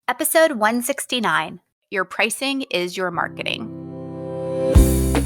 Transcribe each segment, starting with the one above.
Episode 169, Your Pricing is Your Marketing.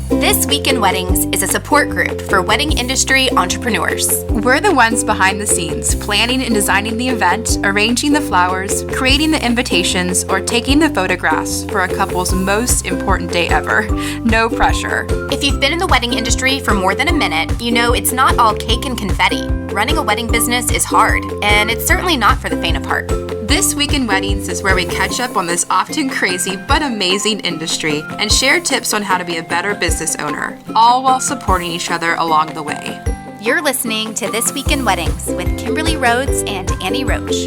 This Week in Weddings is a support group for wedding industry entrepreneurs. We're the ones behind the scenes, planning and designing the event, arranging the flowers, creating the invitations, or taking the photographs for a couple's most important day ever. No pressure. If you've been in the wedding industry for more than a minute, you know it's not all cake and confetti. Running a wedding business is hard, and it's certainly not for the faint of heart. This Week in Weddings is where we catch up on this often crazy but amazing industry and share tips on how to be a better business owner, all while supporting each other along the way. You're listening to This Week in Weddings with Kimberly Rhodes and Annie Roach.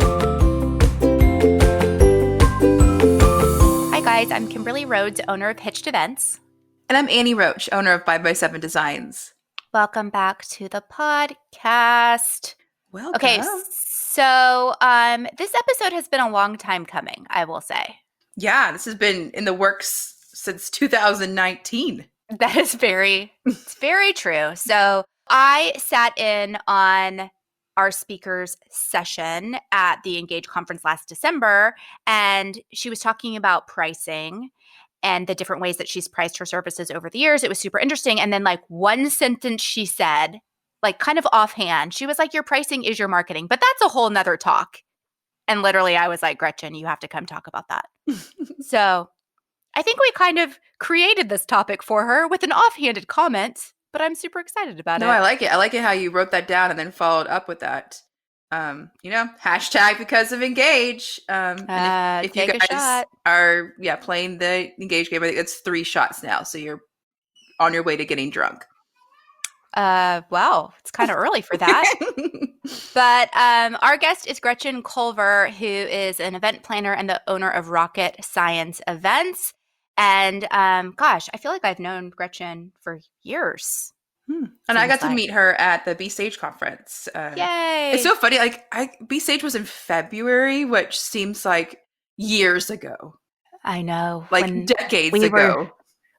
Hi guys, I'm Kimberly Rhodes, owner of Hitched Events. And I'm Annie Roach, owner of 5x7 Designs. Welcome back to the podcast. Welcome. Okay, so this episode has been a long time coming, I will say. Yeah, this has been in the works since 2019. That is it's very true. So I sat in on our speaker's session at the Engage conference last December, and she was talking about pricing and the different ways that she's priced her services over the years. It was super interesting. And then one sentence she said, kind of offhand, she was like, your pricing is your marketing, but that's a whole nother talk. And literally I was like, Gretchen, you have to come talk about that. So I think we kind of created this topic for her with an offhanded comment, but I'm super excited about it. No, I like it. I like it how you wrote that down and then followed up with that. Hashtag because of Engage. If you guys are playing the Engage game, I think it's 3 shots now. So you're on your way to getting drunk. Wow, it's kind of early for that. But our guest is Gretchen Culver, who is an event planner and the owner of Rocket Science Events. And gosh, I feel like I've known Gretchen for years. And I got to meet her at the B-Stage conference. Yay! It's so funny. B-Stage was in February, which seems like years ago. I know. Decades ago.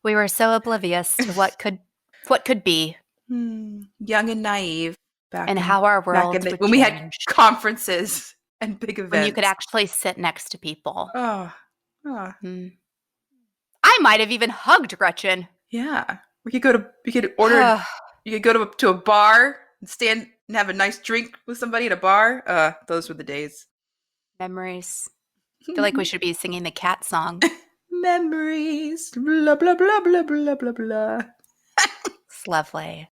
We were so oblivious to what could be. Young and naive. And how our world would when we had conferences and big events. When you could actually sit next to people. I might have even hugged Gretchen. Yeah. You could go to a bar and stand and have a nice drink with somebody at a bar. Those were the days. Memories. I feel like we should be singing the cat song. Memories. Blah, blah, blah, blah, blah, blah, blah. It's lovely.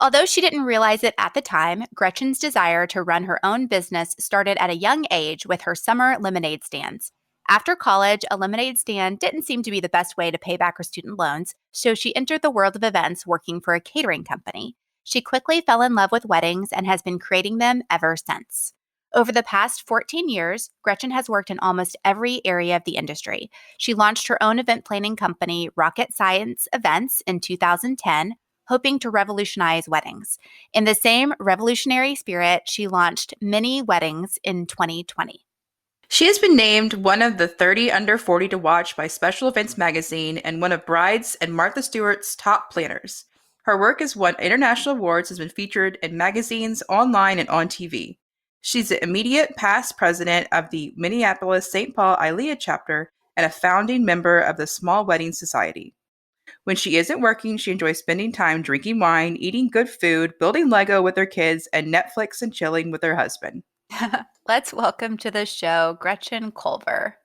Although she didn't realize it at the time, Gretchen's desire to run her own business started at a young age with her summer lemonade stands. After college, a lemonade stand didn't seem to be the best way to pay back her student loans, so she entered the world of events working for a catering company. She quickly fell in love with weddings and has been creating them ever since. Over the past 14 years, Gretchen has worked in almost every area of the industry. She launched her own event planning company, Rocket Science Events, in 2010, hoping to revolutionize weddings. In the same revolutionary spirit, she launched Mini Weddings in 2020. She has been named one of the 30 under 40 to watch by Special Events magazine and one of Bride's and Martha Stewart's top planners. Her work has won international awards, has been featured in magazines, online, and on TV. She's the immediate past president of the Minneapolis-St. Paul ILEA chapter and a founding member of the Small Wedding Society. When she isn't working, she enjoys spending time drinking wine, eating good food, building Lego with her kids, and Netflix and chilling with her husband. Let's welcome to the show, Gretchen Culver.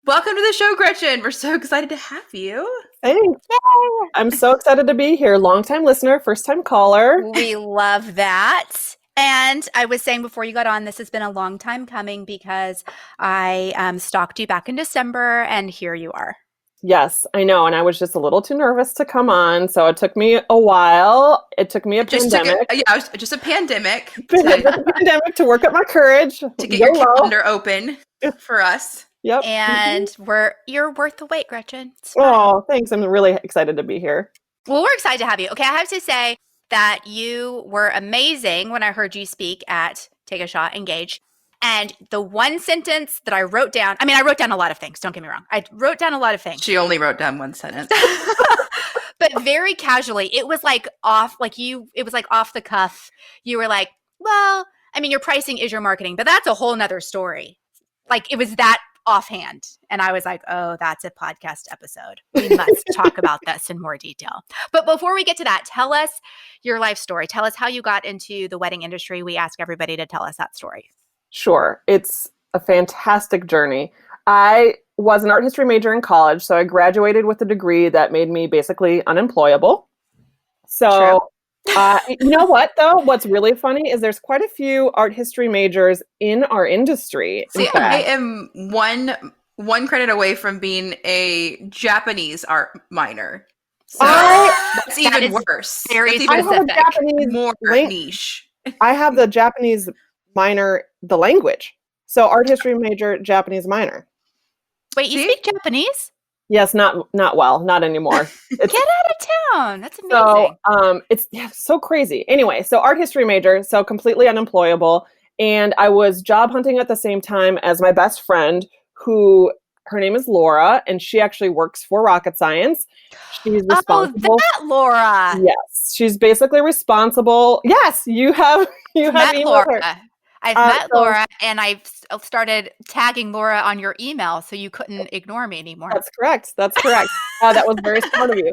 Welcome to the show, Gretchen. We're so excited to have you. Thanks. Yay. I'm so excited to be here. Long-time listener, first-time caller. We love that. And I was saying before you got on, this has been a long time coming because I stalked you back in December, and here you are. Yes, I know. And I was just a little too nervous to come on. So it took me a while. It took me a pandemic. It was just a pandemic. Pandemic to work up my courage. To get your calendar open for us. Yep. And you're worth the wait, Gretchen. Oh, thanks. I'm really excited to be here. Well, we're excited to have you. Okay, I have to say that you were amazing when I heard you speak at Take a Shot, Engage. And the one sentence that I wrote down, I wrote down a lot of things. Don't get me wrong. I wrote down a lot of things. She only wrote down one sentence. But very casually, it was off the cuff. You were like, well, your pricing is your marketing, but that's a whole nother story. It was that offhand. And I was like, oh, that's a podcast episode. We must talk about this in more detail. But before we get to that, tell us your life story. Tell us how you got into the wedding industry. We ask everybody to tell us that story. Sure. It's a fantastic journey. I was an art history major in college, so I graduated with a degree that made me basically unemployable. So, you know what, though? What's really funny is there's quite a few art history majors in our industry. See, I am one credit away from being a Japanese art minor. So that's even worse. Very I have a Japanese more niche. I have the Japanese minor, the language. So art history major, Japanese minor. Wait, you speak Japanese? Yes, not well, not anymore. Get out of town. That's amazing. So it's so crazy. Anyway, so art history major, so completely unemployable. And I was job hunting at the same time as my best friend, who her name is Laura, and she actually works for Rocket Science. She's responsible. Oh, that Laura. Yes, she's basically responsible. Yes, you have met Laura. Her. I've met Laura, and I've started tagging Laura on your email, so you couldn't ignore me anymore. That's correct. That was very smart of you.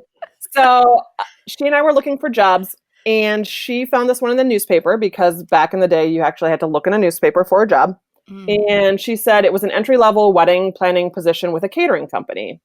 So she and I were looking for jobs, and she found this one in the newspaper because back in the day, you actually had to look in a newspaper for a job. And she said it was an entry-level wedding planning position with a catering company.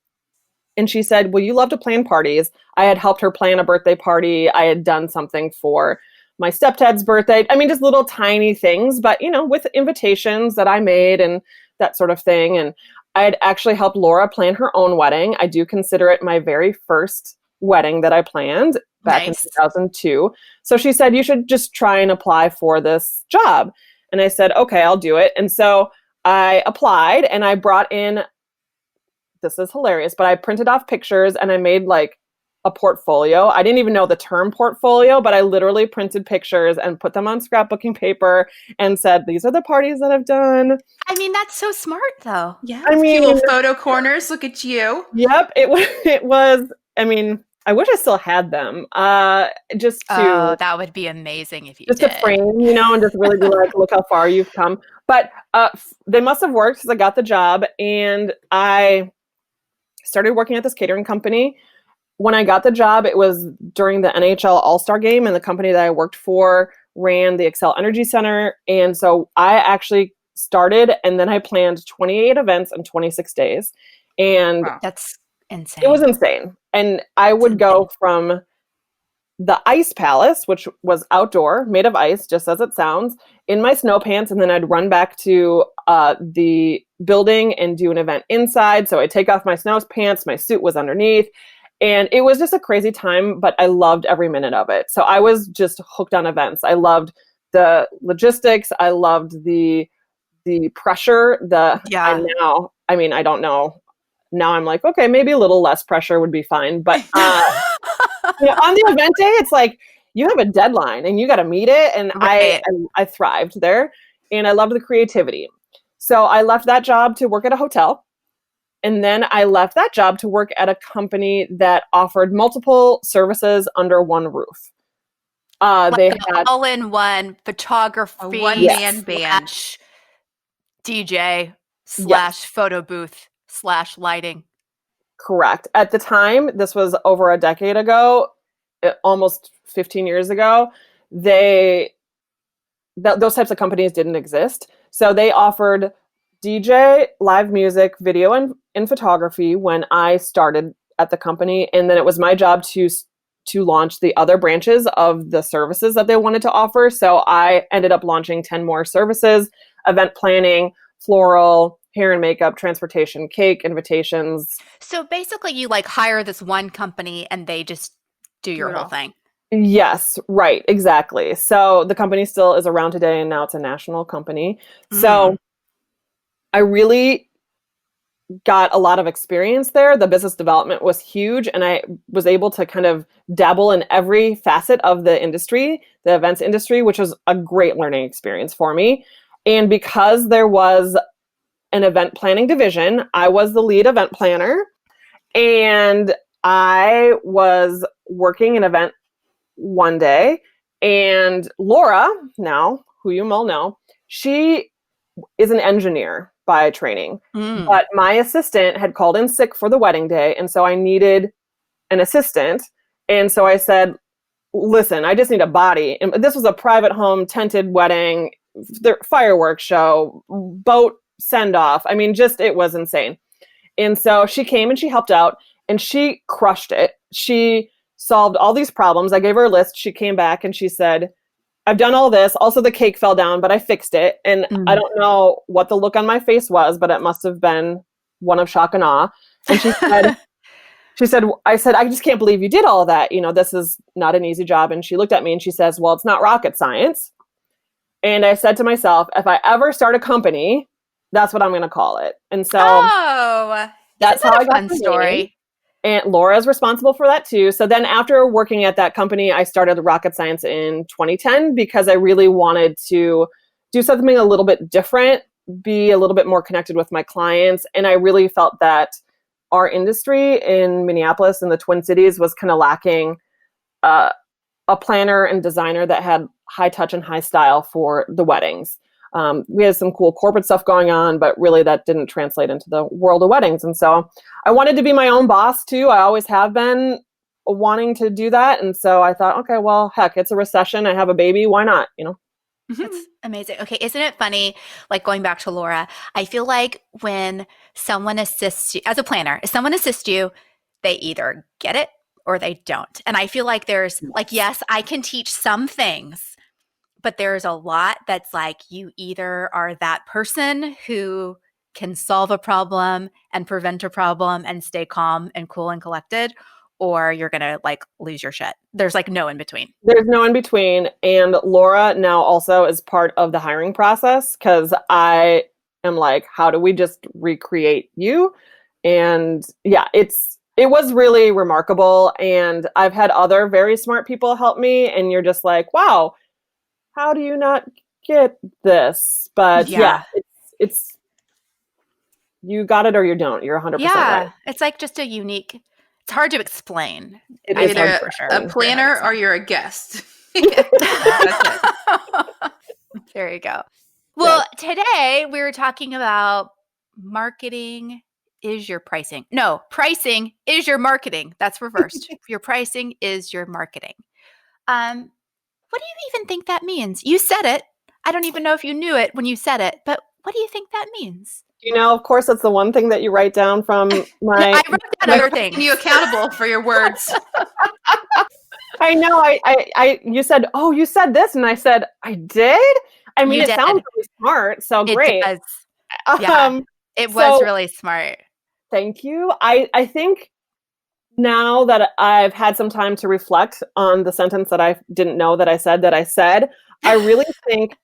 And she said, well, you love to plan parties. I had helped her plan a birthday party. I had done something for my stepdad's birthday. I mean, just little tiny things, but, with invitations that I made and that sort of thing. And I had actually helped Laura plan her own wedding. I do consider it my very first wedding that I planned back in 2002. So she said, you should just try and apply for this job. And I said, okay, I'll do it. And so I applied and I brought in, this is hilarious, but I printed off pictures and I made like a portfolio. I didn't even know the term portfolio, but I literally printed pictures and put them on scrapbooking paper and said, these are the parties that I've done. I mean, that's so smart though. Yeah. I mean, little photo corners. Look at you. Yep. It was, I mean, I wish I still had them. Just to that would be amazing if you just did. To frame, and just really be like, look how far you've come. But they must have worked because I got the job and I started working at this catering company. When I got the job, it was during the NHL All-Star game, and the company that I worked for ran the Xcel Energy Center. And so I actually started, and then I planned 28 events in 26 days. And that's insane. It was insane. And I would go from the Ice Palace, which was outdoor, made of ice, just as it sounds, in my snow pants, and then I'd run back to the building and do an event inside. So I'd take off my snow pants, my suit was underneath, and it was just a crazy time, but I loved every minute of it. So I was just hooked on events. I loved the logistics. I loved the pressure. I don't know. Now I'm like, okay, maybe a little less pressure would be fine. But on the event day, it's like you have a deadline and you got to meet it. And I thrived there, and I loved the creativity. So I left that job to work at a hotel. And then I left that job to work at a company that offered multiple services under one roof. They had all-in-one photography, a one-man band, DJ / photo booth / lighting. Correct. At the time, this was over a decade ago, almost 15 years ago, those types of companies didn't exist. So they offered DJ, live music, video, and photography when I started at the company. And then it was my job to launch the other branches of the services that they wanted to offer. So I ended up launching 10 more services: event planning, floral, hair and makeup, transportation, cake, invitations. So basically you hire this one company and they just do your whole thing. Yes, right, exactly. So the company still is around today, and now it's a national company. So I really got a lot of experience there. The business development was huge, and I was able to kind of dabble in every facet of the industry, the events industry, which was a great learning experience for me. And because there was an event planning division, I was the lead event planner, and I was working an event one day, and Laura, now, who you all know, she is an engineer by training. Mm. But my assistant had called in sick for the wedding day, and so I needed an assistant. And so I said, listen, I just need a body. And this was a private home, tented wedding, fireworks show, boat send-off. I mean, just, it was insane. And so she came and she helped out, and she crushed it. She solved all these problems. I gave her a list. She came back and she said, I've done all this. Also, the cake fell down, but I fixed it. And I don't know what the look on my face was, but it must have been one of shock and awe. And I said, I just can't believe you did all that. You know, this is not an easy job. And she looked at me and she says, well, it's not rocket science. And I said to myself, if I ever start a company, that's what I'm going to call it. And so that's how I got the story. And Laura's responsible for that too. So then after working at that company, I started Rocket Science in 2010 because I really wanted to do something a little bit different, be a little bit more connected with my clients. And I really felt that our industry in Minneapolis and the Twin Cities was kind of lacking a planner and designer that had high touch and high style for the weddings. We had some cool corporate stuff going on, but really that didn't translate into the world of weddings. And so I wanted to be my own boss too. I always have been wanting to do that. And so I thought, okay, well, heck, it's a recession. I have a baby. Why not? You know? It's amazing. Okay. Isn't it funny? Like going back to Laura, I feel like when someone assists you as a planner, if someone assists you, they either get it or they don't. And I feel like there's like, yes, I can teach some things, but there's a lot that's like you either are that person who can solve a problem and prevent a problem and stay calm and cool and collected, or you're going to like lose your shit. There's like no in between. There's no in between. And Laura now also is part of the hiring process because I am like, how do we just recreate you? And yeah, it was really remarkable. And I've had other very smart people help me. And you're just like, wow, how do you not get this? But yeah it's you got it or you don't. You're 100% right. It's like just a unique. It's hard to explain. It is either for sure. A planner or you're a guest. That's it. There you go. Well, today we were talking about marketing is your pricing. No, pricing is your marketing. That's reversed. Your pricing is your marketing. What do you even think that means? You said it. I don't even know if you knew it when you said it, but what do you think that means? You know, of course, that's the one thing that you write down from my... I wrote down other things. You accountable for your words. I know. You said, oh, you said this. And I said, I did? I mean, it sounds really smart. So great. It does. Yeah, it was really smart. Thank you. I think now that I've had some time to reflect on the sentence that I didn't know that I said, I really think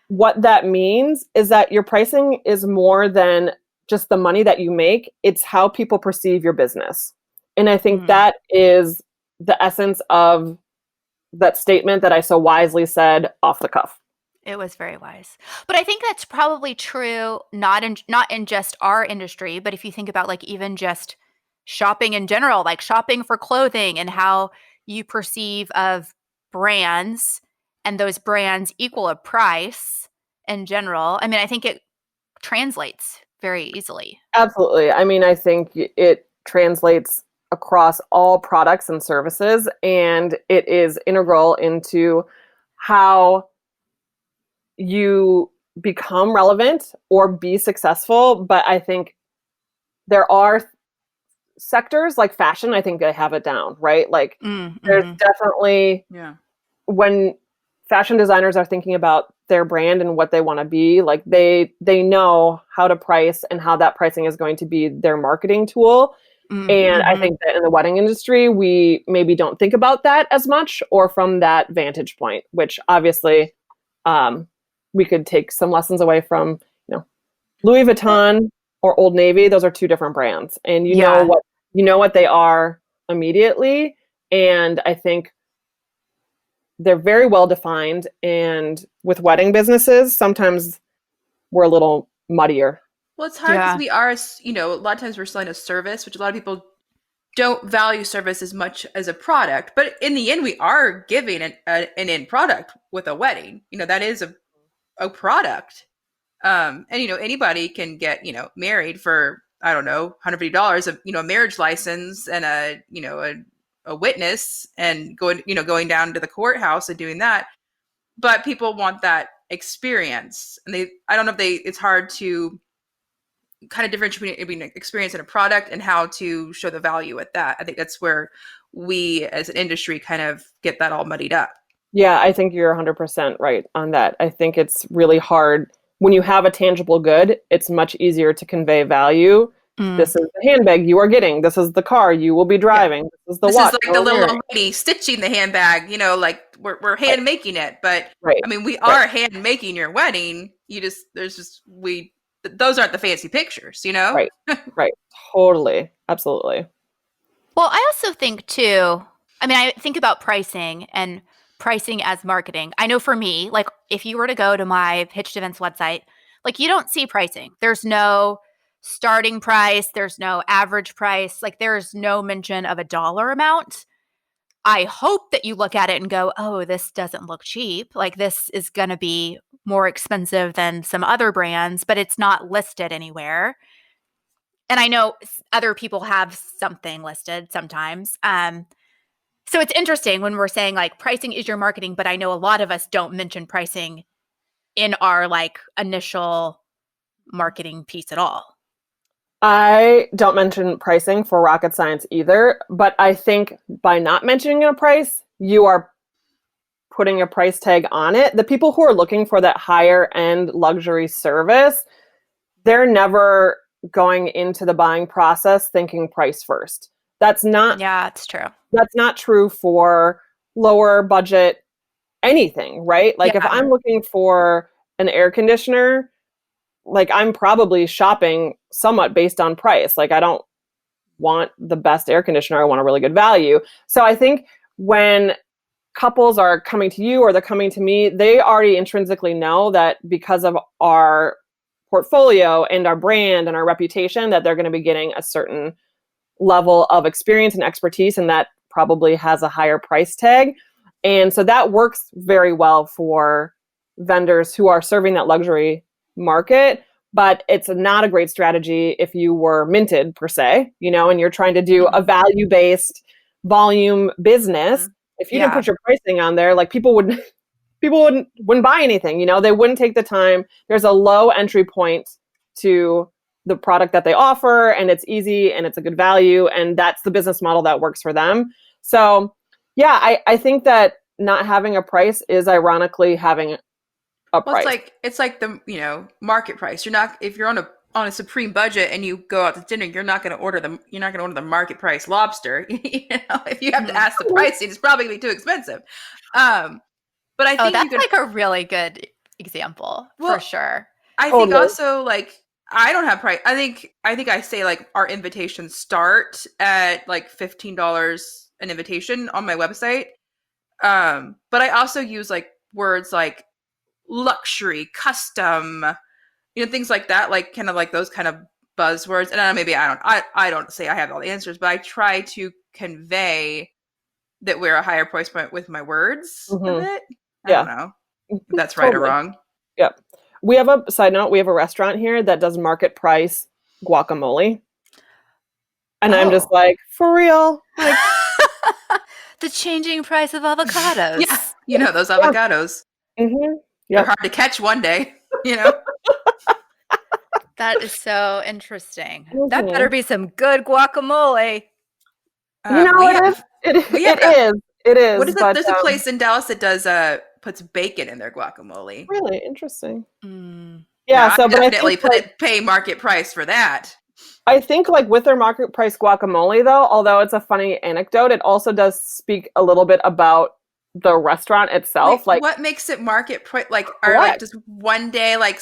what that means is that your pricing is more than just the money that you make. It's how people perceive your business. And I think that is the essence of that statement that I so wisely said off the cuff. It was very wise. But I think that's probably true, not in just our industry, but if you think about like even just shopping in general, like shopping for clothing and how you perceive of brands and those brands equal a price in general. I mean, I think it translates very easily. Absolutely. I mean, I think it translates across all products and services, and it is integral into how you become relevant or be successful. But I think there are sectors like fashion, I think they have it down, right? Like there's definitely, when fashion designers are thinking about their brand and what they want to be, like they know how to price and how that pricing is going to be their marketing tool. And I think that in the wedding industry, we maybe don't think about that as much or from that vantage point, which obviously we could take some lessons away from, Louis Vuitton or Old Navy. Those are two different brands, and you know what they are immediately. And I think they're very well defined. And with wedding businesses, sometimes we're a little muddier. Well, it's hard because we are, a lot of times we're selling a service, which a lot of people don't value service as much as a product. But in the end, we are giving an end product with a wedding. That is a product. And anybody can get married for, I don't know, $150 of a marriage license and a witness, and going down to the courthouse and doing that. But people want that experience, and I don't know if it's hard to kind of differentiate between experience in a product and how to show the value at that. I think that's where we as an industry kind of get that all muddied up. Yeah, I think you're 100% right on that. I think it's really hard when you have a tangible good. It's much easier to convey value. This is the handbag you are getting. This is the car you will be driving. This is the watch. This is like the little old lady stitching the handbag. Like we're hand making it, but I mean, we are hand making your wedding. Those aren't the fancy pictures, Right. Right. Totally. Absolutely. Well, I also think too, I mean, I think about pricing and pricing as marketing. I know for me, like if you were to go to my pitched events website, like you don't see pricing. There's no starting price. There's no average price. Like there's no mention of a dollar amount. I hope that you look at it and go, oh, this doesn't look cheap. Like this is going to be more expensive than some other brands, but it's not listed anywhere. And I know other people have something listed sometimes. So it's interesting when we're saying like pricing is your marketing, but I know a lot of us don't mention pricing in our like initial marketing piece at all. I don't mention pricing for rocket science either, but I think by not mentioning a price, you are putting a price tag on it. The people who are looking for that higher end luxury service, they're never going into the buying process thinking price first. That's not it's true. That's not true for lower budget anything, right? Like if I'm looking for an air conditioner, like I'm probably shopping somewhat based on price. Like I don't want the best air conditioner. I want a really good value. So I think when couples are coming to you or they're coming to me, they already intrinsically know that because of our portfolio and our brand and our reputation, that they're going to be getting a certain level of experience and expertise, and that probably has a higher price tag. And so that works very well for vendors who are serving that luxury market, but it's not a great strategy if you were minted per se, and you're trying to do a value-based volume business. If you didn't put your pricing on there, like people wouldn't buy anything, they wouldn't take the time. There's a low entry point to the product that they offer, and it's easy and it's a good value, and that's the business model that works for them. So I think that not having a price is ironically having a price. It's like the market price. You're not, if you're on a supreme budget and you go out to dinner, you're not going to order the market price lobster. If you have to ask the pricing, it's probably going to be too expensive. But I think that's like a really good example for sure. I think also like I don't have price. I think I say like our invitations start at like $15 an invitation on my website. But I also use like words like luxury, custom, things like that, like kind of like those kind of buzzwords. And maybe I don't say I have all the answers, but I try to convey that we're a higher price point with my words a bit. I don't know if that's right or wrong. Yep. We have a side note. We have a restaurant here that does market price guacamole. And I'm just like, for real? Like the changing price of avocados. Those avocados. Mm-hmm. They're hard to catch one day, That is so interesting. That better be some good guacamole. It is. What is it? There's a place in Dallas that does puts bacon in their guacamole. Really interesting. Yeah, so but definitely pay market price for that. I think like with their market price guacamole though, although it's a funny anecdote, it also does speak a little bit about the restaurant itself. Like what makes it market price? Like like just one day like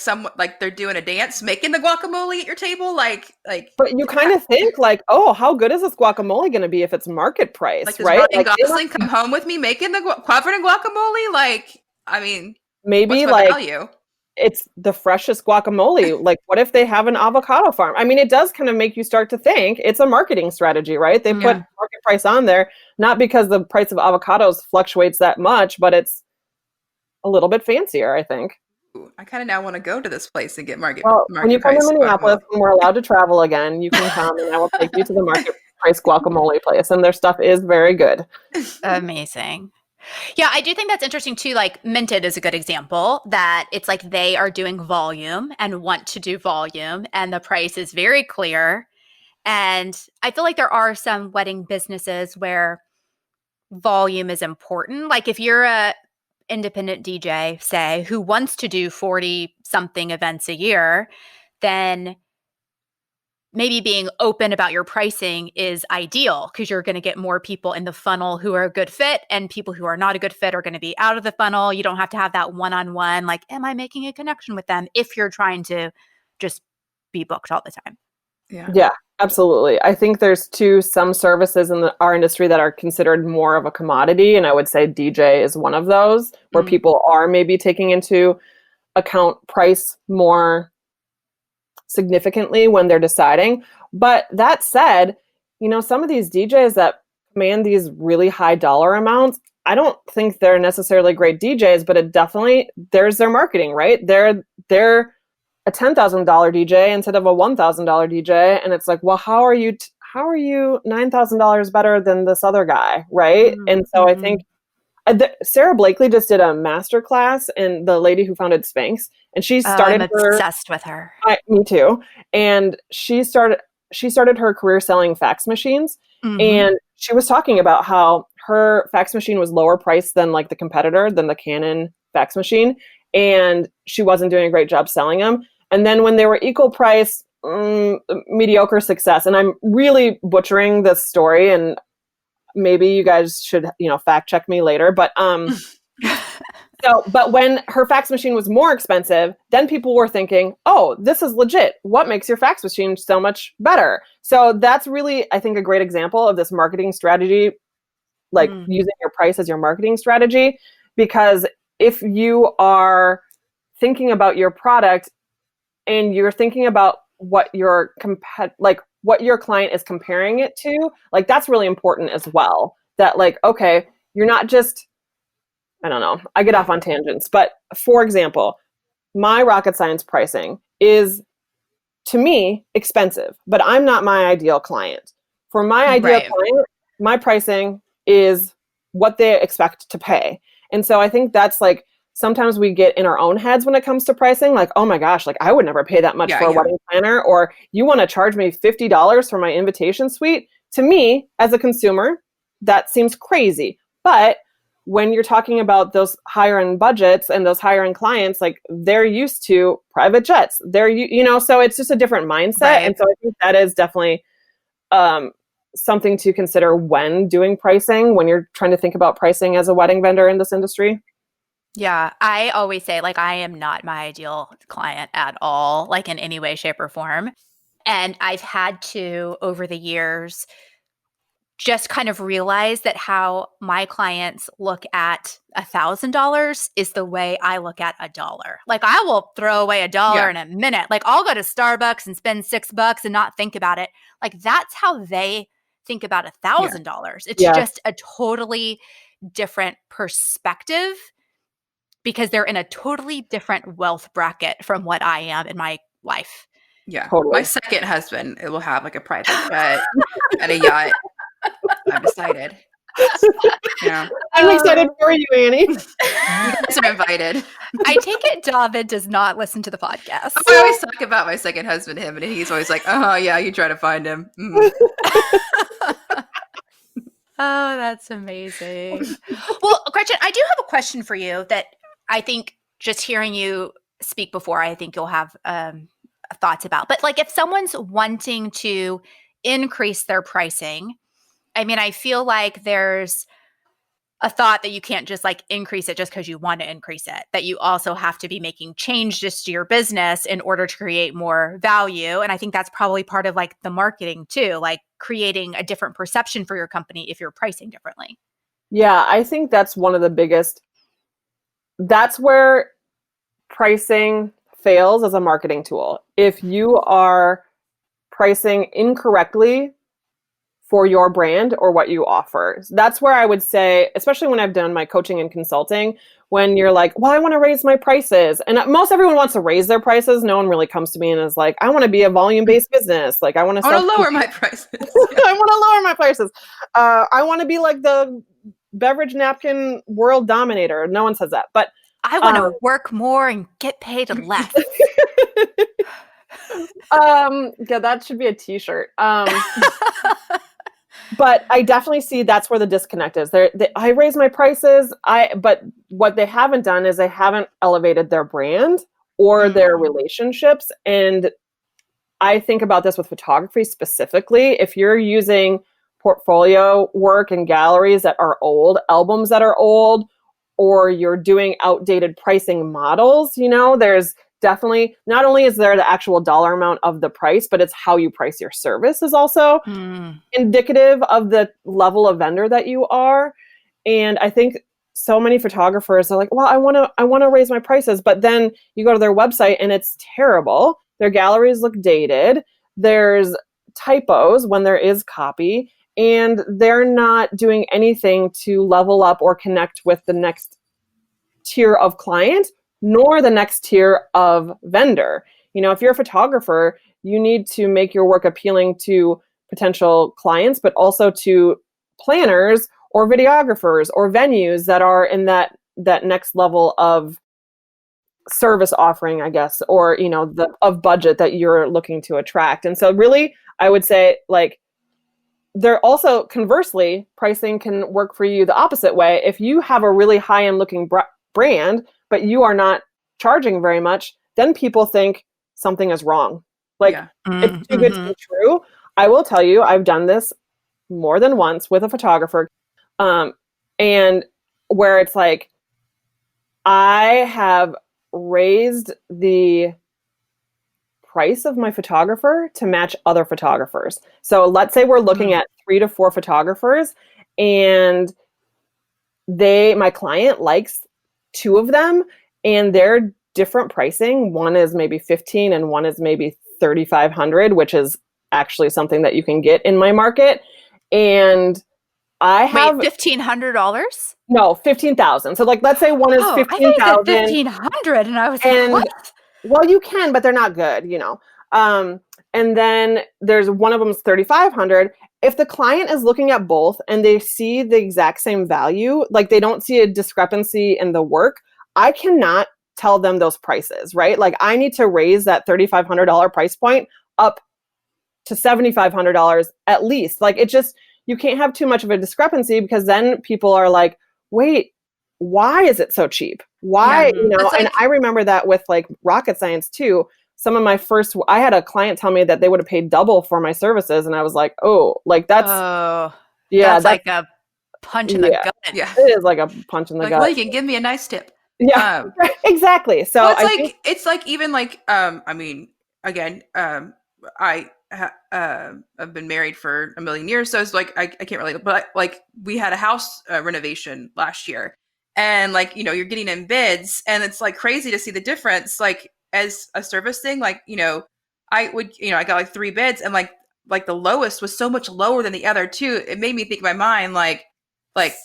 they're doing a dance making the guacamole at your table, like. But you kind of think like, oh, how good is this guacamole going to be if it's market price, like, right? Ryan Gosling come home with me making the covered in guacamole. Like, I mean, maybe like value? It's the freshest guacamole. Like, what if they have an avocado farm? I mean, it does kind of make you start to think it's a marketing strategy, right? They put market price on there, not because the price of avocados fluctuates that much, but it's a little bit fancier, I think. Ooh, I kind of now want to go to this place and get Well, when you come to price Minneapolis, guacamole. when we're allowed to travel again, you can come and I will take you to the market price guacamole place. And their stuff is very good. Amazing. Yeah, I do think that's interesting too. Like Minted is a good example that it's like they are doing volume and want to do volume, and the price is very clear. And I feel like there are some wedding businesses where volume is important. Like if you're a independent DJ, say, who wants to do 40 something events a year, then maybe being open about your pricing is ideal because you're going to get more people in the funnel who are a good fit, and people who are not a good fit are going to be out of the funnel. You don't have to have that one-on-one, like, am I making a connection with them if you're trying to just be booked all the time? Yeah, absolutely. I think there's some services in our industry that are considered more of a commodity. And I would say DJ is one of those where people are maybe taking into account price more significantly when they're deciding. But that said, some of these DJs that command these really high dollar amounts, I don't think they're necessarily great DJs, but there's their marketing, right? They're a $10,000 DJ instead of a $1,000 DJ, and it's like, well, how are you $9,000 better than this other guy, right? And so I think Sarah Blakely just did a master class, and the lady who founded Spanx, and she started I'm obsessed with her. Me too. And she started her career selling fax machines, and she was talking about how her fax machine was lower priced than like the competitor, than the Canon fax machine, and she wasn't doing a great job selling them. And then when they were equal price, mediocre success. And I'm really butchering this story, and maybe you guys should, fact check me later. But but when her fax machine was more expensive, then people were thinking, oh, this is legit. What makes your fax machine so much better? So that's really, I think, a great example of this marketing strategy, like using your price as your marketing strategy. Because if you are thinking about your product and you're thinking about what what your client is comparing it to, like that's really important as well. That like, okay, you're not just, I don't know, I get off on tangents, but for example, my rocket science pricing is, to me, expensive, but I'm not my ideal client. For my ideal client, my pricing is what they expect to pay. And so I think that's like, sometimes we get in our own heads when it comes to pricing, like, oh my gosh, like I would never pay that much for a wedding planner, or you want to charge me $50 for my invitation suite. To me, as a consumer, that seems crazy. But when you're talking about those higher end budgets and those higher end clients, like they're used to private jets. So it's just a different mindset. Right. And so I think that is definitely something to consider when doing pricing, when you're trying to think about pricing as a wedding vendor in this industry. Yeah, I always say, like, I am not my ideal client at all, like in any way, shape, or form. And I've had to, over the years, just kind of realize that how my clients look at $1,000 is the way I look at $1. Like, I will throw away $1 in a minute. Like, I'll go to Starbucks and spend $6 and not think about it. Like, that's how they think about $1,000. It's just a totally different perspective, because they're in a totally different wealth bracket from what I am in my life. Yeah. Totally. My second husband, it will have like a private jet and a yacht. I've decided. Yeah. I'm excited for you, Annie. You guys are invited. I take it David does not listen to the podcast. I always talk about my second husband, him, and he's always like, oh, yeah, you try to find him. Oh, that's amazing. Well, Gretchen, I do have a question for you that I think just hearing you speak before, I think you'll have thoughts about. But like if someone's wanting to increase their pricing, I mean, I feel like there's a thought that you can't just like increase it just because you want to increase it, that you also have to be making changes to your business in order to create more value. And I think that's probably part of like the marketing too, like creating a different perception for your company if you're pricing differently. Yeah, I think that's one of the biggest. That's where pricing fails as a marketing tool. If you are pricing incorrectly for your brand or what you offer. That's where I would say, especially when I've done my coaching and consulting, when you're like, well, I want to raise my prices. And most everyone wants to raise their prices. No one really comes to me and is like, I want to be a volume-based business. Like, I want to lower my prices. I want to lower my prices. I want to be like the beverage napkin world dominator. No one says that. But I want to work more and get paid less. Yeah, that should be a t-shirt. But I definitely see that's where the disconnect is. I raise my prices, but what they haven't done is they haven't elevated their brand or their relationships. And I think about this with photography specifically. If you're using portfolio work and galleries that are old, albums that are old, or you're doing outdated pricing models, there's definitely, not only is there the actual dollar amount of the price, but it's how you price your service is also indicative of the level of vendor that you are. And I think so many photographers are like, well, I want to raise my prices, but then you go to their website and it's terrible. Their galleries look dated. There's typos when there is copy, and they're not doing anything to level up or connect with the next tier of client, nor the next tier of vendor. If you're a photographer, you need to make your work appealing to potential clients, but also to planners or videographers or venues that are in that next level of service offering, I guess, or, of budget that you're looking to attract. And so really, I would say, like, there also, conversely, pricing can work for you the opposite way. If you have a really high-end looking brand, but you are not charging very much, then people think something is wrong. Like, it's too good to be true. I will tell you, I've done this more than once with a photographer, and where it's like, I have raised the price of my photographer to match other photographers. So let's say we're looking at 3 to 4 photographers, and my client likes 2 of them, and they're different pricing. One is maybe $1,500 and one is maybe $3,500, which is actually something that you can get in my market. And I have $1,500? No, 15,000. So, like, let's say one is 15,000. I thought you said 1,500, and I was like, what? Well, you can, but they're not good, And then there's one of them is 3,500. If the client is looking at both and they see the exact same value, like they don't see a discrepancy in the work, I cannot tell them those prices, right? Like, I need to raise that $3,500 price point up to $7,500 at least. Like, you can't have too much of a discrepancy, because then people are like, wait, why is it so cheap? Why, and I remember that with like rocket science too. I had a client tell me that they would have paid double for my services. And I was like, oh, like that's like a punch in the gut. Yeah. It is like a punch in the gut. Well, you can give me a nice tip. Yeah, exactly. So it's like even like, I mean, again, I've been married for a million years, so it's like I can't relate. But like, we had a house renovation last year, and like, you're getting in bids, and it's like crazy to see the difference. Like, as a service thing, like, I got like 3 bids, and like the lowest was so much lower than the other 2. It made me think in my mind, like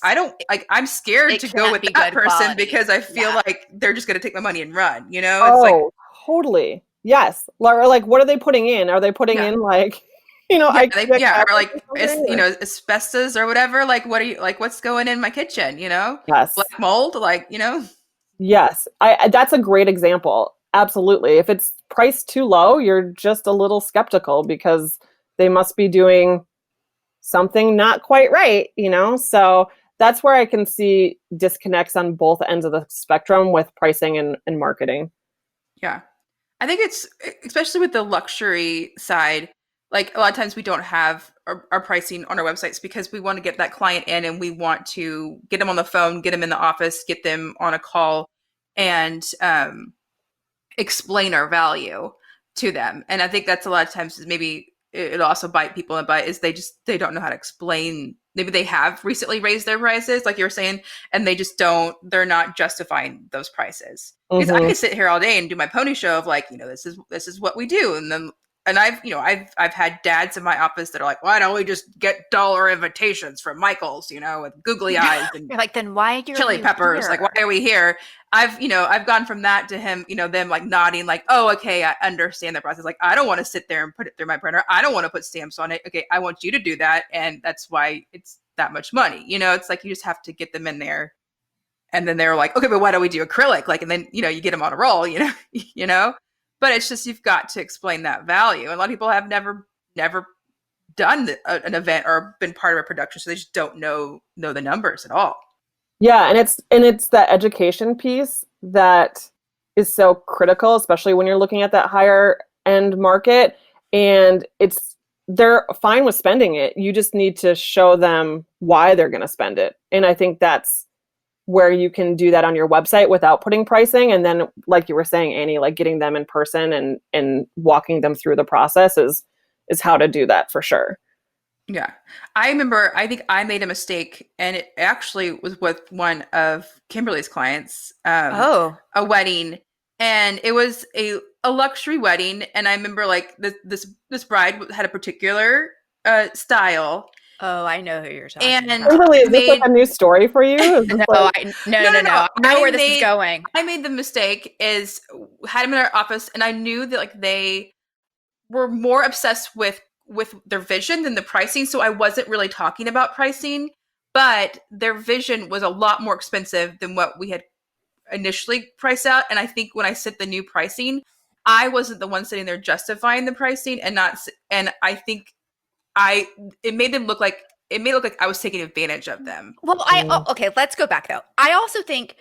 I don't, like, I'm scared to go with that person quality, because I feel like they're just going to take my money and run. It's like, totally. Yes. Or like, what are they putting in? Are they putting in like, or like, asbestos or whatever? Like, what are you, like, what's going in my kitchen? Yes. Black mold, like, Yes. That's a great example. Absolutely. If it's priced too low, you're just a little skeptical, because they must be doing something not quite right, So that's where I can see disconnects on both ends of the spectrum with pricing and marketing. Yeah. I think it's, especially with the luxury side, like a lot of times we don't have our pricing on our websites because we want to get that client in, and we want to get them on the phone, get them in the office, get them on a call, and explain our value to them. And I think that's a lot of times maybe it'll also bite people in the butt, is they don't know how to explain. Maybe they have recently raised their prices, like you were saying, and they're not justifying those prices. Because I could sit here all day and do my pony show of like, this is what we do. And then and I've had dads in my office that are like, why don't we just get dollar invitations from Michael's, with googly eyes and You're like, then why are chili you peppers? here? Like, why are we here? I've gone from that to him, them like nodding, like, oh, okay, I understand the process. Like, I don't want to sit there and put it through my printer. I don't want to put stamps on it. Okay, I want you to do that, and that's why it's that much money. It's like you just have to get them in there. And then they're like, okay, but why don't we do acrylic? Like, and then, you get them on a roll, but it's just, you've got to explain that value. And a lot of people have never done an event or been part of a production. So they just don't know the numbers at all. Yeah. And it's that education piece that is so critical, especially when you're looking at that higher end market, and they're fine with spending it. You just need to show them why they're going to spend it. And I think that's where you can do that on your website without putting pricing. And then, like you were saying, Annie, like getting them in person and walking them through the process is how to do that for sure. Yeah. I remember, I think I made a mistake, and it actually was with one of Kimberly's clients, a wedding, and it was a luxury wedding. And I remember like this bride had a particular style. Oh, I know who you're talking and about. Really, is this like a new story for you? No. I know where this is going. I made the mistake had them in our office, and I knew that like they were more obsessed with their vision than the pricing. So I wasn't really talking about pricing, but their vision was a lot more expensive than what we had initially priced out. And I think when I set the new pricing, I wasn't the one sitting there justifying the pricing, and I think it made it look like I was taking advantage of them. Well, okay, let's go back though. I also think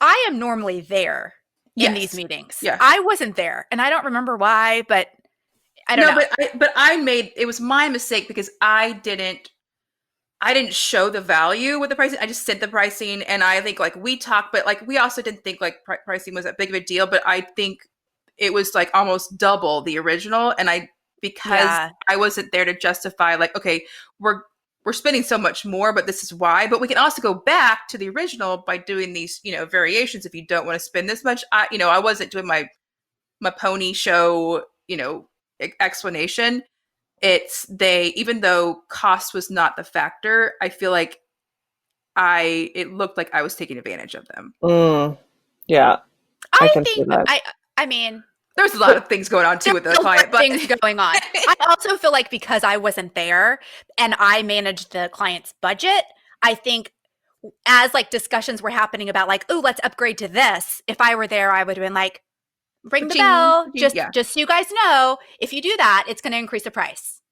I am normally there in these meetings. Yeah. I wasn't there, and I don't remember why, but I don't know. But it was my mistake because I didn't show the value with the pricing. I just sent the pricing, and I think like we talked, but like we also didn't think like pricing was that big of a deal. But I think it was like almost double the original, and because I wasn't there to justify like, okay, we're spending so much more, but this is why. But we can also go back to the original by doing these, variations if you don't want to spend this much. I wasn't doing my pony show, explanation. Even though cost was not the factor, I feel like it looked like I was taking advantage of them. Yeah. I think I mean, there's a lot of things going on too with the client, but things going on. I also feel like because I wasn't there and I managed the client's budget, I think as like discussions were happening about like, oh, let's upgrade to this. If I were there, I would have been like, ring the bell. Just so you guys know, if you do that, it's going to increase the price.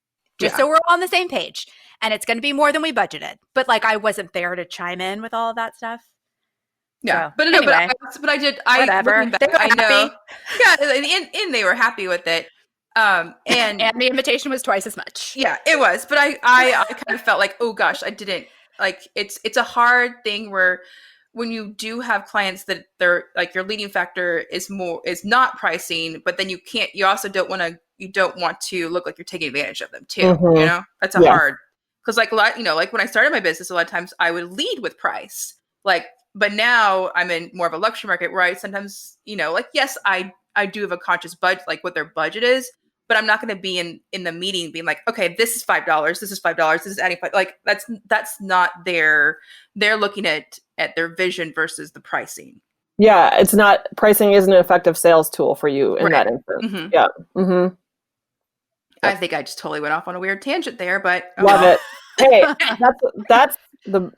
Just so we're all on the same page. And it's going to be more than we budgeted. But like, I wasn't there to chime in with all of that stuff. Yeah, so, but anyway, but I did. Whatever. Back, I know. Yeah, and they were happy with it. And the invitation was twice as much. Yeah, it was. But I kind of felt like, oh gosh, I didn't like. It's a hard thing where when you do have clients that they're like your leading factor is not pricing, but then you also don't want to look like you're taking advantage of them too. Mm-hmm. That's a hard, because like a lot, like when I started my business, a lot of times I would lead with price, like. But now I'm in more of a luxury market where I sometimes, like, yes, I do have a conscious budget, like what their budget is, but I'm not going to be in the meeting being like, okay, this is $5. This is $5. This is adding $5. Like that's not they're looking at their vision versus the pricing. Yeah. It's not, pricing isn't an effective sales tool for you in that instance. Mm-hmm. Yeah. Mm-hmm. I think I just totally went off on a weird tangent there, but love it. Hey, that's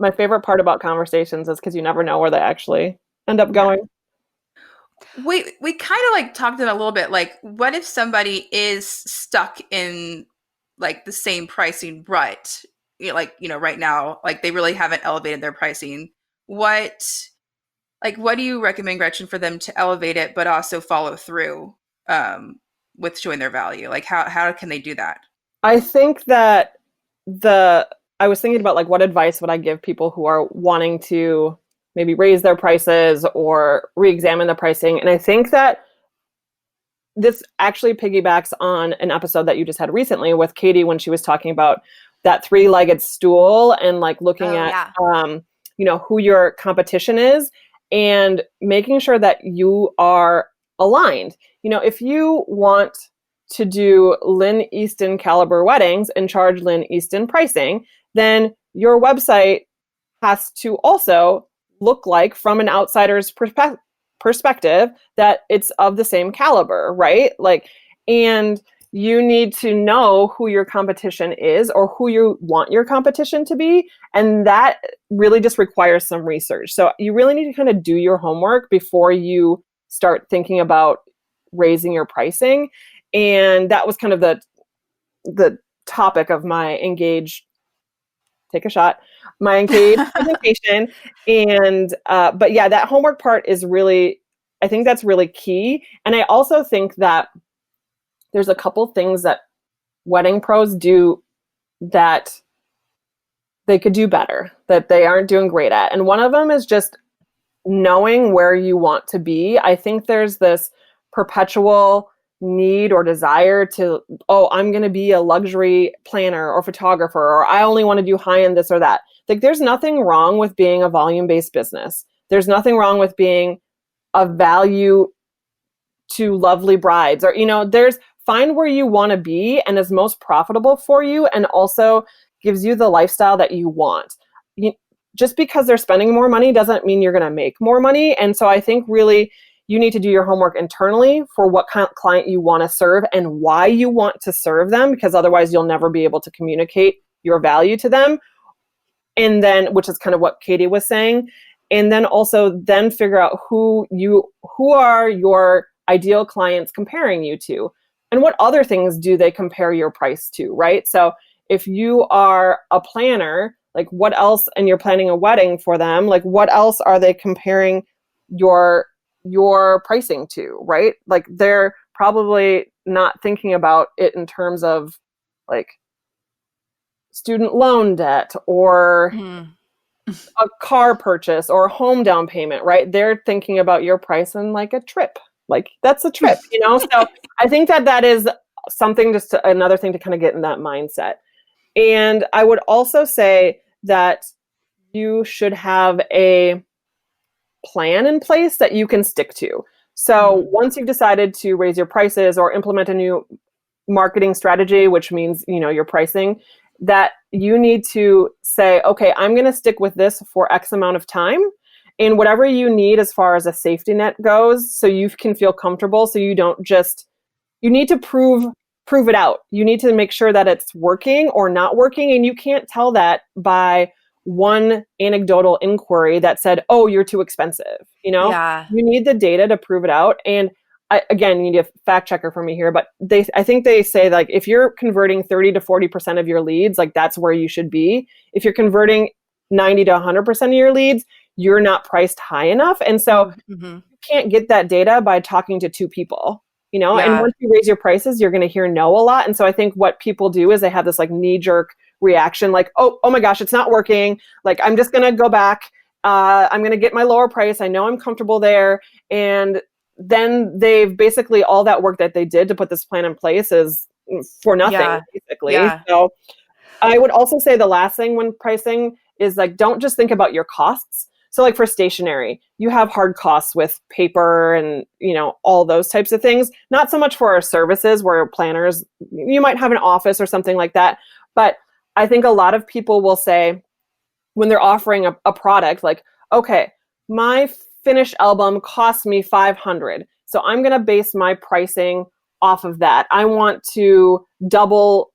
my favorite part about conversations is because you never know where they actually end up going. We kind of like talked about a little bit, like what if somebody is stuck in like the same pricing rut, right now, like they really haven't elevated their pricing. What do you recommend, Gretchen, for them to elevate it but also follow through with showing their value? Like how can they do that? I think that I was thinking about like what advice would I give people who are wanting to maybe raise their prices or re-examine the pricing. And I think that this actually piggybacks on an episode that you just had recently with Katie when she was talking about that three-legged stool and like looking at who your competition is and making sure that you are aligned. If you want to do Lynn Easton caliber weddings and charge Lynn Easton pricing, then your website has to also look like, from an outsider's perspective, that it's of the same caliber, right? Like, and you need to know who your competition is or who you want your competition to be. And that really just requires some research. So you really need to kind of do your homework before you start thinking about raising your pricing. And that was kind of the topic of my Engage, take a shot, my Engage presentation. And, but yeah, that homework part is really, I think that's really key. And I also think that there's a couple things that wedding pros do that they could do better, that they aren't doing great at. And one of them is just knowing where you want to be. I think there's this perpetual need or desire to, oh, I'm going to be a luxury planner or photographer, or I only want to do high-end this or that. Like, there's nothing wrong with being a volume-based business. There's nothing wrong with being a value to lovely brides, or, there's, find where you want to be and is most profitable for you, and also gives you the lifestyle that you want. Just because they're spending more money doesn't mean you're going to make more money. And so I think really you need to do your homework internally for what kind of client you want to serve and why you want to serve them, because otherwise you'll never be able to communicate your value to them. And then, which is kind of what Katie was saying. And then also then figure out who are your ideal clients comparing you to, and what other things do they compare your price to, right? So if you are a planner, like, what else, and you're planning a wedding for them, like, what else are they comparing your pricing to, right? Like, they're probably not thinking about it in terms of like student loan debt or a car purchase or a home down payment, right? They're thinking about your price and like a trip. Like, that's a trip, So I think that is something, just another thing to kind of get in that mindset. And I would also say that you should have a plan in place that you can stick to. So once you've decided to raise your prices or implement a new marketing strategy, which means, your pricing, that you need to say, okay, I'm going to stick with this for X amount of time. And whatever you need as far as a safety net goes, so you can feel comfortable, so you don't just, you need to prove it out. You need to make sure that it's working or not working. And you can't tell that by one anecdotal inquiry that said, oh, you're too expensive. Yeah. You need the data to prove it out. And again, you need a fact checker for me here, but I think they say, like, if you're converting 30 to 40% of your leads, like, that's where you should be. If you're converting 90 to 100% of your leads, you're not priced high enough. And so you can't get that data by talking to two people, and once you raise your prices, you're going to hear no a lot. And so I think what people do is they have this like knee-jerk reaction, like, oh my gosh, it's not working. Like, I'm just going to go back. I'm going to get my lower price. I know I'm comfortable there. And then they've basically, all that work that they did to put this plan in place is for nothing, basically. Yeah. So I would also say the last thing when pricing is, like, don't just think about your costs. So like for stationery, you have hard costs with paper and, all those types of things. Not so much for our services where planners, you might have an office or something like that. But I think a lot of people will say, when they're offering a product, like, okay, my finished album costs me $500. So I'm going to base my pricing off of that. I want to double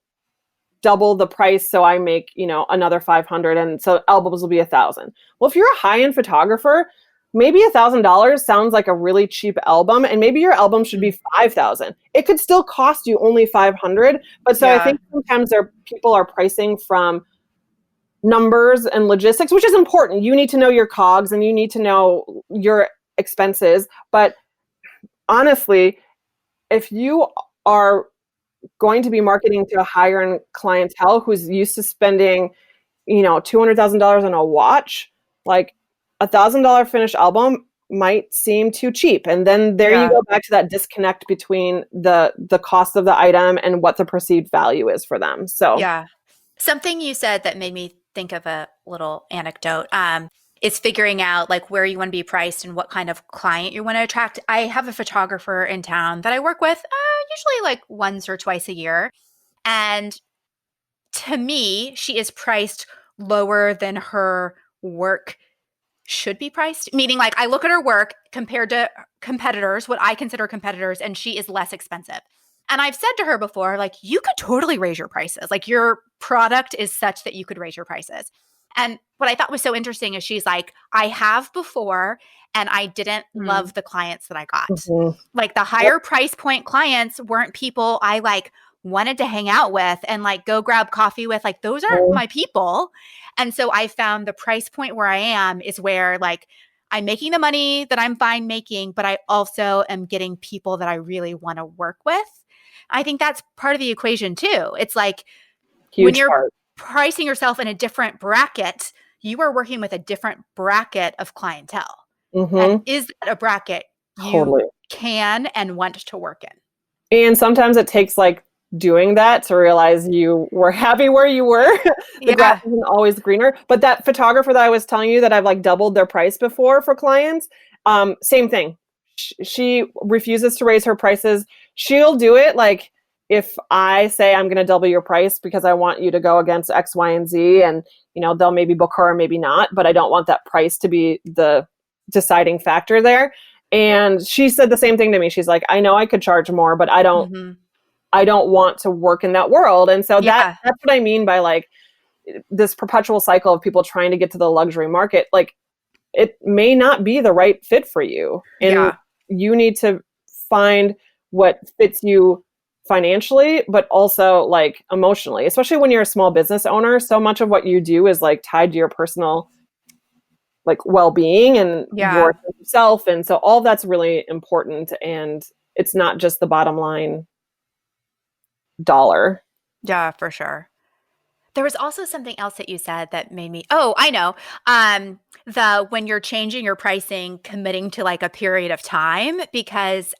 the price, so I make, another 500, and so albums will be 1,000. Well, if you're a high-end photographer, maybe $1,000 sounds like a really cheap album, and maybe your album should be 5,000. It could still cost you only 500, but so I think sometimes people are pricing from numbers and logistics, which is important. You need to know your COGS and you need to know your expenses, but honestly, if you are going to be marketing to a higher end clientele who's used to spending, $200,000 on a watch, like $1,000 finished album might seem too cheap. And then there you go back to that disconnect between the cost of the item and what the perceived value is for them. So something you said that made me think of a little anecdote. is figuring out like where you want to be priced and what kind of client you want to attract. I have a photographer in town that I work with usually like once or twice a year. And to me, she is priced lower than her work should be priced. Meaning like I look at her work compared to competitors, what I consider competitors, and she is less expensive. And I've said to her before, like, you could totally raise your prices. Like your product is such that you could raise your prices. And what I thought was so interesting is she's like, I have before, and I didn't love the clients that I got. Mhm. Like the higher price point clients weren't people I like wanted to hang out with and like go grab coffee with. Like those aren't my people. And so I found the price point where I am is where like I'm making the money that I'm fine making, but I also am getting people that I really want to work with. I think that's part of the equation too. It's like when Huge you're part. pricing yourself in a different bracket, you are working with a different bracket of clientele. And is that a bracket you Totally. can and want to work in? And sometimes it takes like doing that to realize you were happy where you were. The grass isn't always greener. But that photographer that I was telling you that I've like doubled their price before for clients, same thing. She refuses to raise her prices. She'll do it like if I say I'm going to double your price because I want you to go against X, Y, and Z, and they'll maybe book her or maybe not, but I don't want that price to be the deciding factor there. And she said the same thing to me. She's like, I know I could charge more, but I don't want to work in that world. And so that's what I mean by like this perpetual cycle of people trying to get to the luxury market. Like it may not be the right fit for you. And you need to find what fits you financially, but also like emotionally, especially when you're a small business owner. So much of what you do is like tied to your personal like well-being and yourself. And so all that's really important. And it's not just the bottom line dollar. Yeah, for sure. There was also something else that you said that made me, I know. When you're changing your pricing, committing to like a period of time, because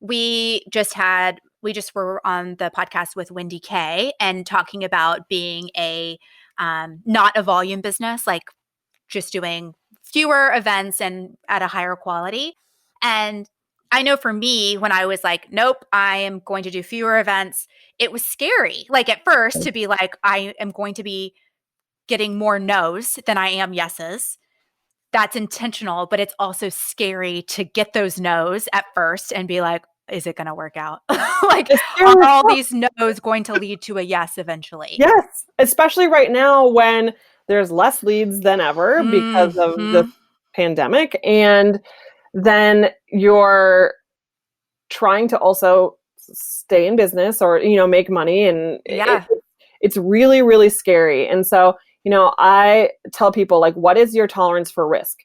we just were on the podcast with Wendy Kay and talking about being a not a volume business, like just doing fewer events and at a higher quality. And I know for me, when I was like, nope, I am going to do fewer events, it was scary. Like at first to be like, I am going to be getting more no's than I am yeses. That's intentional, but it's also scary to get those no's at first and be like, is it going to work out? Like, are all these no's going to lead to a yes eventually? Yes, especially right now when there's less leads than ever because of the pandemic. And then you're trying to also stay in business or, make money. And it's really, really scary. And so, I tell people like, what is your tolerance for risk?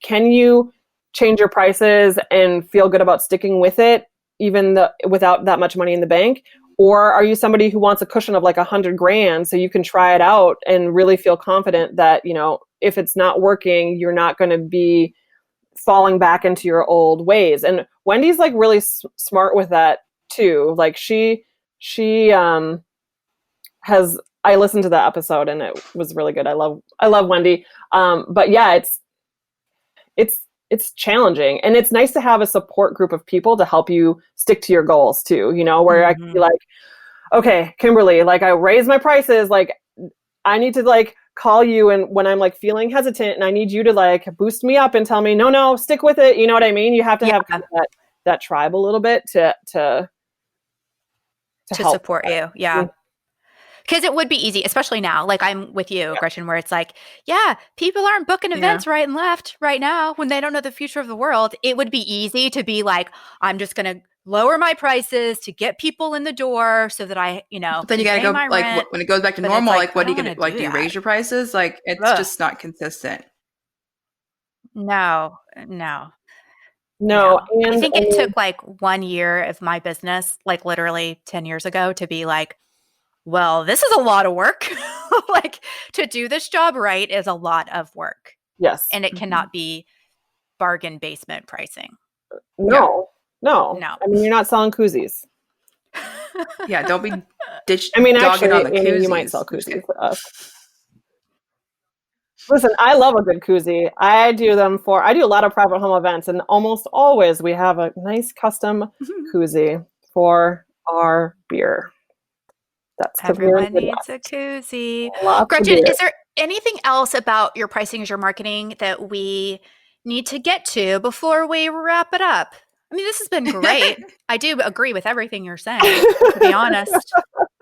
Can you change your prices and feel good about sticking with it, even without that much money in the bank? Or are you somebody who wants a cushion of like $100,000 so you can try it out and really feel confident that, if it's not working, you're not going to be falling back into your old ways? And Wendy's like really smart with that too. Like she has, I listened to that episode and it was really good. I love Wendy. But yeah, it's challenging, and it's nice to have a support group of people to help you stick to your goals too, where I can be like, okay, Kimberly, like I raised my prices, like I need to like call you and when I'm like feeling hesitant and I need you to like boost me up and tell me, no, stick with it. You know what I mean? You have to have kind of that tribe a little bit to help support you. Yeah. Because it would be easy, especially now. Like I'm with you, Gretchen, where it's like, people aren't booking events right and left right now when they don't know the future of the world. It would be easy to be like, I'm just going to lower my prices to get people in the door so that I, But then you gotta go like when it goes back to normal. Like, what are you gonna like? Do you raise your prices? Like, it's just not consistent. No. And I think it took like 1 year of my business, like literally 10 years ago, to be like, well, this is a lot of work. Like to do this job right is a lot of work. Yes. And it cannot be bargain basement pricing. No. I mean, you're not selling koozies. Yeah, don't be I mean, dogging actually, on the koozies. you might sell koozies for us. Listen, I love a good koozie. I do a lot of private home events, and almost always we have a nice custom koozie for our beer. That's because we're in Everyone the needs a Midwest. koozie. Lots of Gretchen, beer. is there anything else about your pricing as your marketing that we need to get to before we wrap it up? I mean, this has been great. I do agree with everything you're saying, to be honest.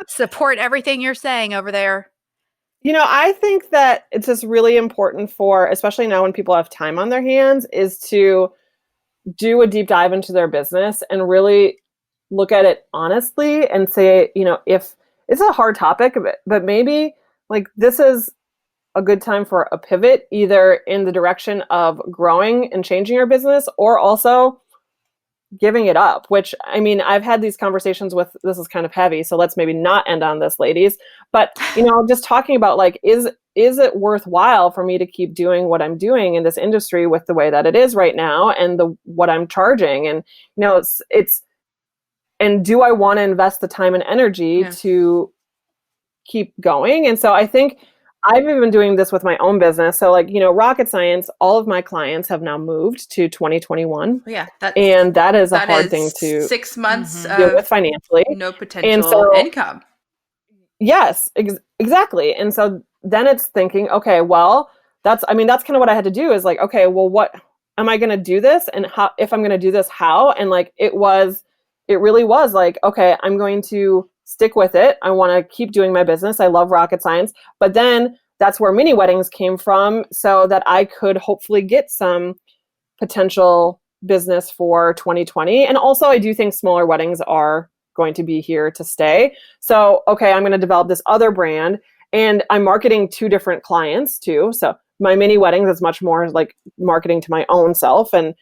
Support everything you're saying over there. I think that it's just really important for, especially now when people have time on their hands, is to do a deep dive into their business and really look at it honestly and say, if it's a hard topic, but maybe like this is a good time for a pivot, either in the direction of growing and changing your business or also giving it up, which I mean, I've had these conversations with, this is kind of heavy, so let's maybe not end on this, ladies, but just talking about like, is it worthwhile for me to keep doing what I'm doing in this industry with the way that it is right now and what I'm charging? And it's and do I want to invest the time and energy to keep going? And so I think I've even been doing this with my own business. So like, rocket science, all of my clients have now moved to 2021. Yeah. And that is a hard thing to 6 months deal with financially. no potential income. Yes, exactly. And so then it's thinking, okay, well, that's kind of what I had to do is like, okay, well, what am I going to do this? And how, if I'm going to do this, how? And like, it really was like, okay, I'm going to stick with it. I want to keep doing my business. I love rocket science. But then that's where mini weddings came from, so that I could hopefully get some potential business for 2020. And also I do think smaller weddings are going to be here to stay. So, okay, I'm going to develop this other brand, and I'm marketing to different clients too. So my mini weddings is much more like marketing to my own self. And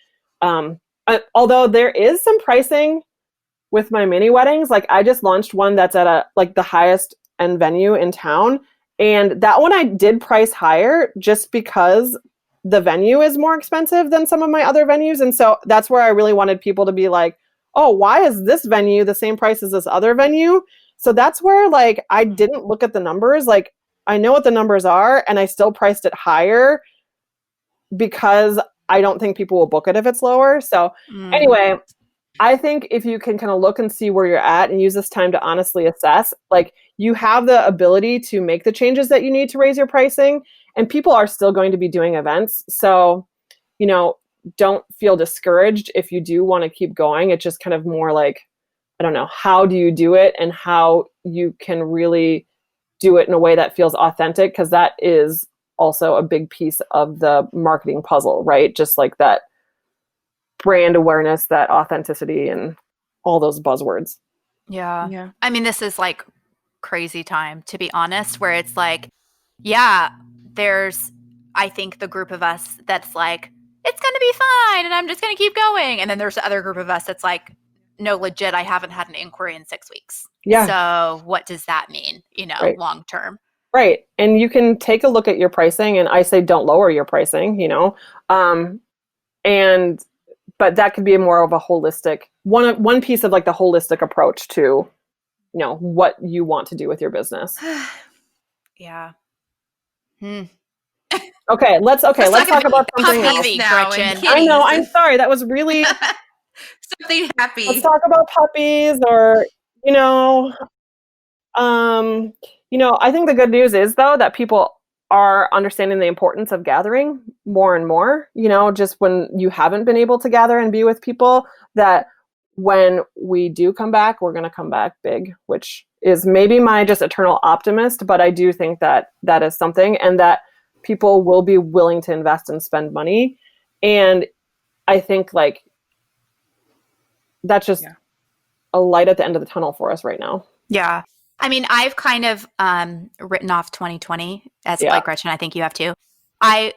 although there is some pricing with my mini weddings, like I just launched one that's at the highest end venue in town. And that one I did price higher just because the venue is more expensive than some of my other venues. And so that's where I really wanted people to be like, oh, why is this venue the same price as this other venue? So that's where like I didn't look at the numbers. Like I know what the numbers are, and I still priced it higher because I don't think people will book it if it's lower. So anyway, I think if you can kind of look and see where you're at and use this time to honestly assess, like you have the ability to make the changes that you need to raise your pricing, and people are still going to be doing events. So, don't feel discouraged if you do want to keep going. It's just kind of more like, I don't know, how do you do it and how you can really do it in a way that feels authentic? Because that is also a big piece of the marketing puzzle, right? Just like that brand awareness, that authenticity, and all those buzzwords. Yeah. I mean, this is like crazy time, to be honest, where it's like, yeah, there's, I think, the group of us that's like, it's going to be fine and I'm just going to keep going. And then there's the other group of us that's like, no, legit, I haven't had an inquiry in 6 weeks. Yeah. So what does that mean, Right. long term? Right. And you can take a look at your pricing, and I say don't lower your pricing, but that could be more of a holistic one piece of like the holistic approach to, what you want to do with your business. Yeah. Okay, let's talk about something puppies else. now, Gretchen. I know, I'm sorry. That was really something happy. Let's talk about puppies, or I think the good news is though that people are understanding the importance of gathering more and more, just when you haven't been able to gather and be with people, that when we do come back, we're going to come back big, which is maybe my just eternal optimist, but I do think that that is something, and that people will be willing to invest and spend money. And I think like that's just a light at the end of the tunnel for us right now. Yeah. I mean, I've kind of written off 2020 as like Gretchen, I think you have too. I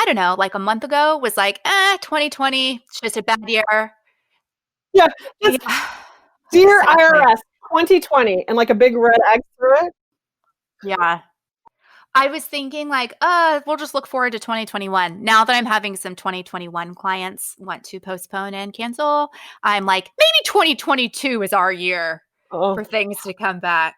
don't know, like a month ago was like, 2020, it's just a bad year. Yeah. Dear IRS, 2020, and like a big red X through it. Yeah. I was thinking like, we'll just look forward to 2021. Now that I'm having some 2021 clients want to postpone and cancel, I'm like, maybe 2022 is our year for things to come back.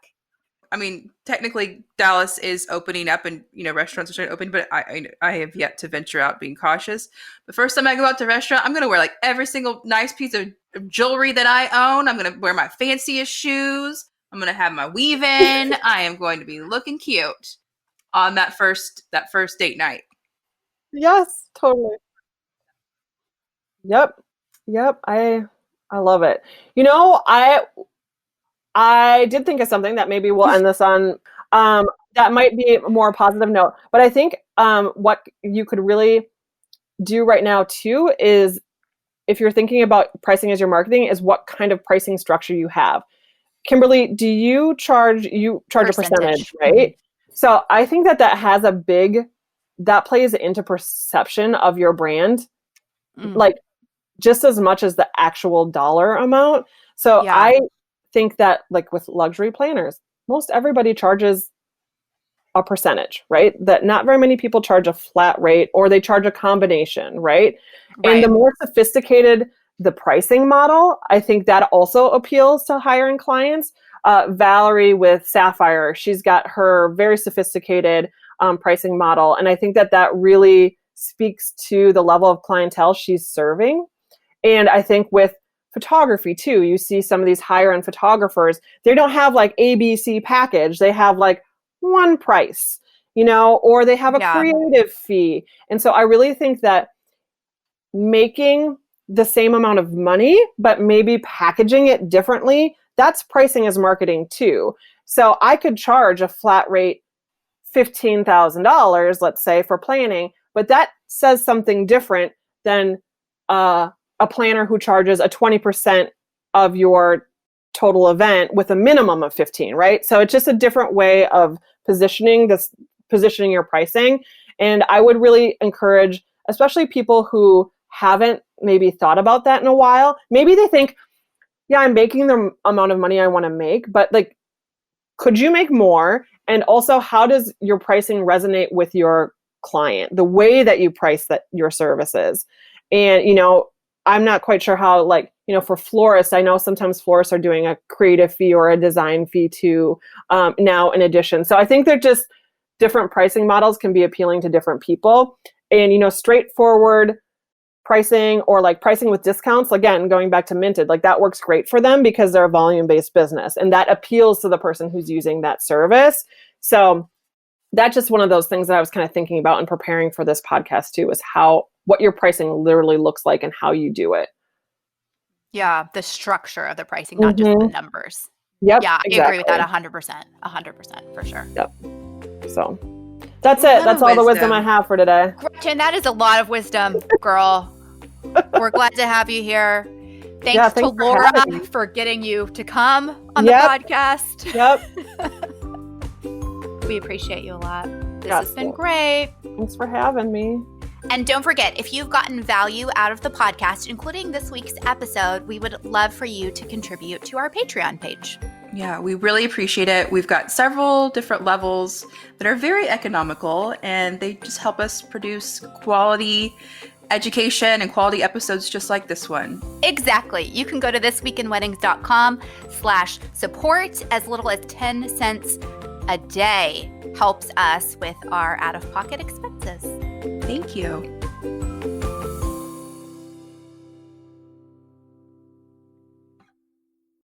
I mean, technically Dallas is opening up and, restaurants are starting to open, but I have yet to venture out, being cautious. The first time I go out to a restaurant, I'm going to wear like every single nice piece of jewelry that I own. I'm going to wear my fanciest shoes. I'm going to have my weave in. I am going to be looking cute on that first date night. Yes, totally. Yep. I love it. I did think of something that maybe we'll end this on. That might be a more positive note. But I think what you could really do right now too is, if you're thinking about pricing as your marketing, is what kind of pricing structure you have. Kimberly, do you charge a percentage, right? Mm-hmm. So I think that plays into perception of your brand, like just as much as the actual dollar amount. So yeah. I think that, like with luxury planners, most everybody charges a percentage, right? That not very many people charge a flat rate, or they charge a combination, right? And the more sophisticated the pricing model, I think that also appeals to higher end clients. Valerie with Sapphire, she's got her very sophisticated pricing model. And I think that really speaks to the level of clientele she's serving. And I think with photography too, you see some of these higher end photographers, they don't have like ABC package. They have like one price, or they have a creative fee. And so I really think that making the same amount of money, but maybe packaging it differently, that's pricing as marketing too. So I could charge a flat rate $15,000, let's say, for planning, but that says something different than a planner who charges a 20% of your total event with a minimum of 15, right? So it's just a different way of positioning your pricing. And I would really encourage, especially people who haven't maybe thought about that in a while. Maybe they think, yeah, I'm making the amount of money I want to make, but like, could you make more? And also, how does your pricing resonate with your client, the way that you price your services? And, I'm not quite sure how, for florists, I know sometimes florists are doing a creative fee or a design fee too, now in addition. So I think they're just different pricing models can be appealing to different people. And, straightforward pricing or like pricing with discounts, again, going back to Minted, like that works great for them because they're a volume-based business and that appeals to the person who's using that service. So that's just one of those things that I was kind of thinking about and preparing for this podcast too, is what your pricing literally looks like and how you do it. Yeah, the structure of the pricing, not just the numbers. Yep. Yeah, exactly. I agree with that 100% for sure. Yep. So that's it. That's all the wisdom I have for today. Gretchen, that is a lot of wisdom, girl. We're glad to have you here. Thanks to Laura for getting you to come on the podcast. Yep. We appreciate you a lot. This has been great. Thanks for having me. And don't forget, if you've gotten value out of the podcast, including this week's episode, we would love for you to contribute to our Patreon page. Yeah, we really appreciate it. We've got several different levels that are very economical, and they just help us produce quality education and quality episodes just like this one. Exactly. You can go to thisweekinweddings.com/support. As little as 10 cents a day helps us with our out-of-pocket expenses. Thank you.